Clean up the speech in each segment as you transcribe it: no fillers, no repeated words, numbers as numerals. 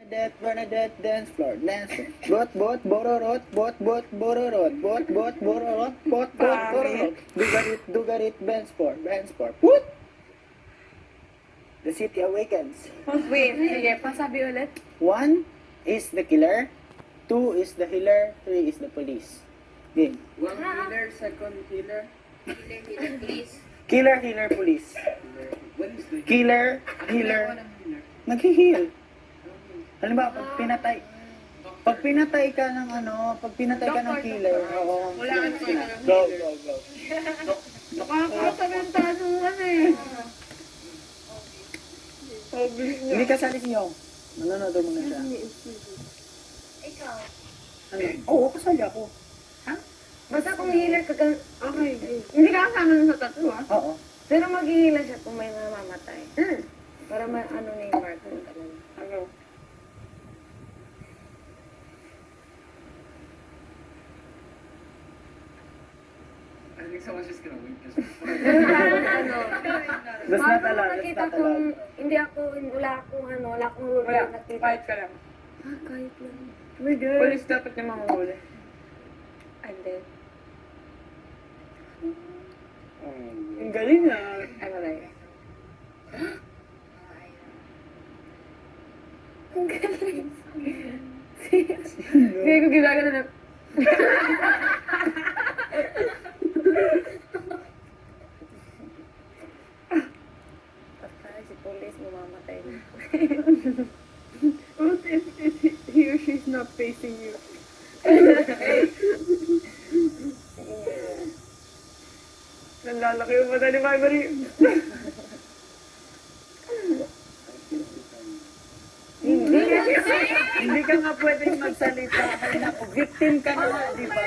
Bernadette, dance floor, dance floor. Bororot, bororot, bororot, bororot. Dugarit, dance floor. What? The city awakens. Wait, sige, pasabi ulit. 1 is the killer, 2 is the healer, 3 is the police. Game. One healer, second healer. Killer, healer, police. What is the Killer, healer, nag-heal. Halimbawa, pag pinatay ka ng killer, oo. Wala ka na. Go. Nakakatarantado ano eh. Hindi kasali si Yong. Manonood muna siya. Ikaw. Ano? Oo, kasali ako. Basta kung healer ka, okay. Hindi ka kasama nun sa tatlo ah. Oo. Pero mag-healer siya kung may mamamatay. Para ano na yung mark mo talaga. Ano? I think someone's just gonna wink this. Pero parang ano, That's not paano allowed, nakita that's not kung allowed. wala akong rule na nakita. Kahit ka lang. Kahit lang. Oh my God. Police dapat yung manguhuli. And then, Ang galing ah. I'm alive. Ang galing. Kaya ko ginagano na. Pagka si police mamamatay na. What if he or she's not facing you? Nalalaki yung mata ni Marjorie. Hindi ka nga pwedeng magsalita. Kaya na, victim ka na, di ba?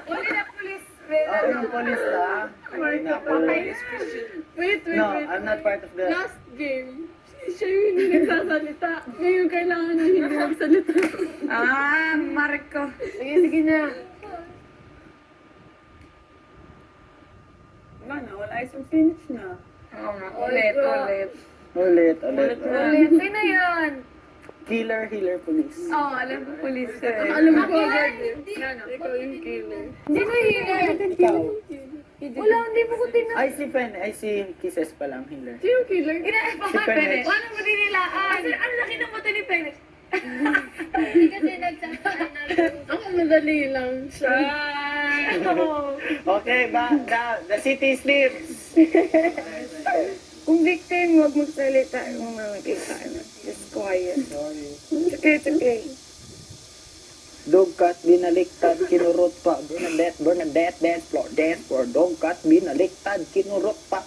Uli na police. Oo, yung police na. Ay, naku. Wait. No, I'm not part of the... Last game, siya yung hindi nagsasalita. Ngayon kailangan na hindi magsalita. Marco. Sige na. Wala isang finish na. Oo nga, ulit. Ulit. Sino yun? Killer, healer, police. Oo, alam ko police siya eh. Alam ko agad eh. Ikaw yung killer. Hindi ko healer. Ikaw. Wala, hindi mo ko tinan. Ay si Kisses pa lang, healer. Sino yung killer? Si Penex. Paano mo dinilaan? Ang laki ng mata ni Penex. Ako madali lang siya. Okay, the city sleeps. Kung victim, huwag magsalita. Yung makikita na. Just quiet. Sorry. It's okay. Dogcat, binaliktad, kinurot pa. Bernadette, dance floor. Dogcat, binaliktad, kinurot pa.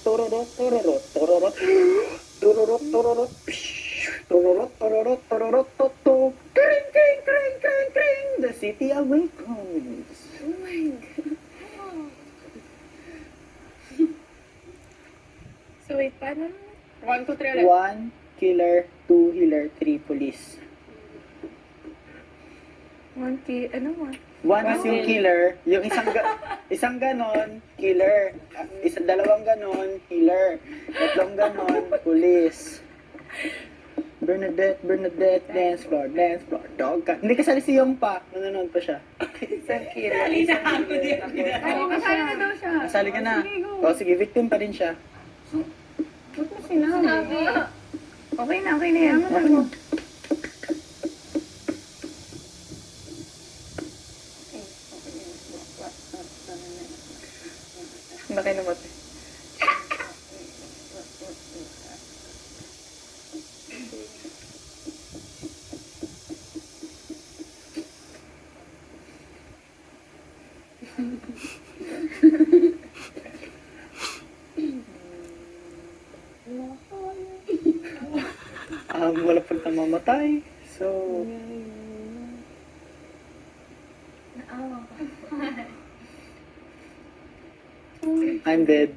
Tururot. Kring. The city awakens. Oh my God. So wait, paano? 1, 2, 3 ulit. 1 killer, 2 healer, 3 police. Ano mo? 1 is yung killer, yung isang ganon, killer. Dalawang ganon, healer. Tatlong ganon, police. Bernadette, dance floor. Dogcat. Hindi kasali si Yong pa. Nanonood pa siya. Isang killer. Oo, kasali na daw siya. Kasali ka na. O sige, victim pa rin siya. Ba't mo sinabi? Okay na yan. Okay na. Laki na mati. Wala pang namamatay. So, I'm dead.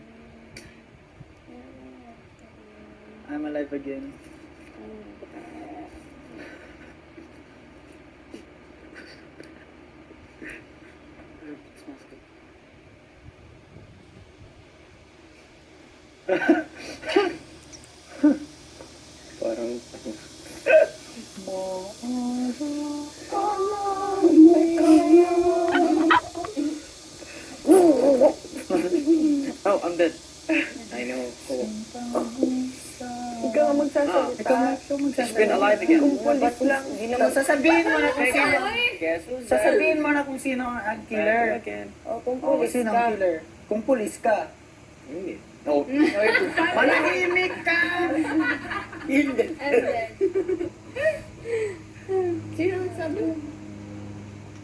I'm alive again. Smells good. I know. Cool. Ikaw ang magsasalita. She's been alive again. Kung pulis lang. Hindi naman sasabihin mo na kung sino. Guess who's Sasabihin mo na kung sino ang killer. again? O, kung Kung pulis sino ka. ang killer. Kung pulis ka. Hindi. Oh. Manahimik ka! Hindi. And then, sino ang sabi mo?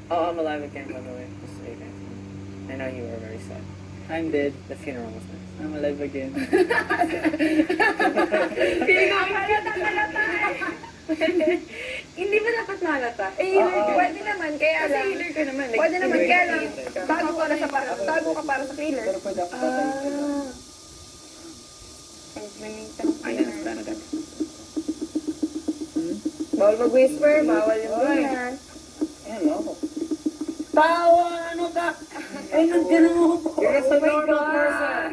Oh, I'm alive again, by the way. Just say that. I know you were very sad. I'm dead. The funeral was nice. I'm alive again. Hindi ba dapat malata? Pwede naman, kaya Kasi lang. healer ka naman. Like, Pwede naman, kaya lang. Ka. Tago ka para sa killer. Pero pwede ako patay. I understand that. Bawal mag-whisper, bawal yung ganyan. Ayan ako. Tawa! Ano ka? Ay, nandiyan ako. You're just a Oh my normal God. person.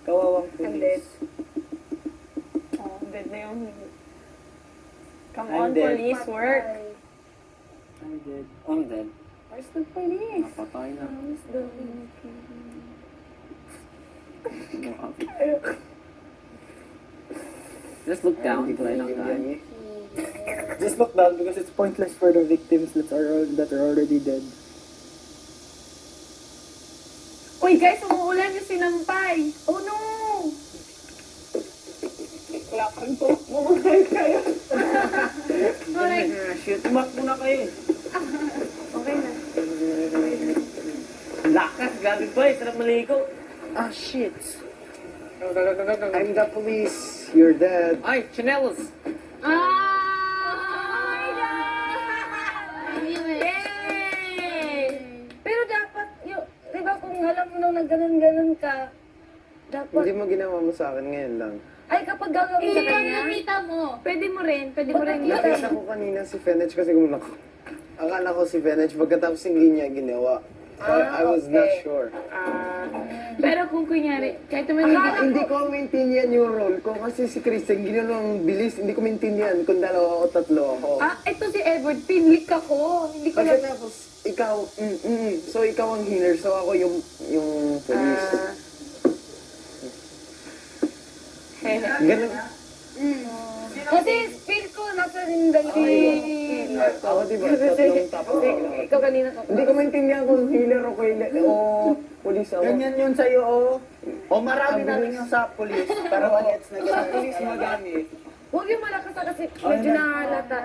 Kawawang I'm dead. pulis. Oh, dead na yung... Come I'm on, dead. police work. I'm dead. I'm dead. Where's the police? Napatay na. Where's the Just look down, people I don't die. Just look down because it's pointless for the victims that are already dead. Uy, guys, umuulan yung sinampay. Oh, no! Lakan po. Mumuhay kayo. Ay, shit. Tumakbo na kayo. Okay na. Lakas, gabi boy, sarap maligo. Ah, shit. I'm the police. You're dead. Ay, chanelas! Ah! Oh my God! I knew it. Yay! Pero dapat, di ba kung alam mo nung nagganon-ganon ka, dapat, Hindi mo ginawa mo sa akin ngayon lang. ay kapag gagawin Hindi sa ka kanya, nakita mo. pwede mo rin Nakita ko kanina si Fenech kasi akala ko si Fenech pagkatapos hindi niya ginawa. I was not okay. sure. Pero kung kunyari, kahit naman Hindi ko maintindihan yung role ko kasi si Kristen ginanong bilis. Hindi ko maintindihan kung dalawa o tatlo ako. ito si Edward, pinlik ako. Hindi ko lang, Pagkatapos ikaw, so ikaw ang healer, so ako yung police. Ganun. kasi feel ko nasa rin dalawa. Ako diba, tatlong tapos ako. Ikaw kanina ka. Hindi ko maintindihan kung healer o police ako. Ganyan yun sa'yo, oh. O marami na rin yung sa police. Para magets na Sa police magamit. Huwag yung malakas kasi medyo nahalata.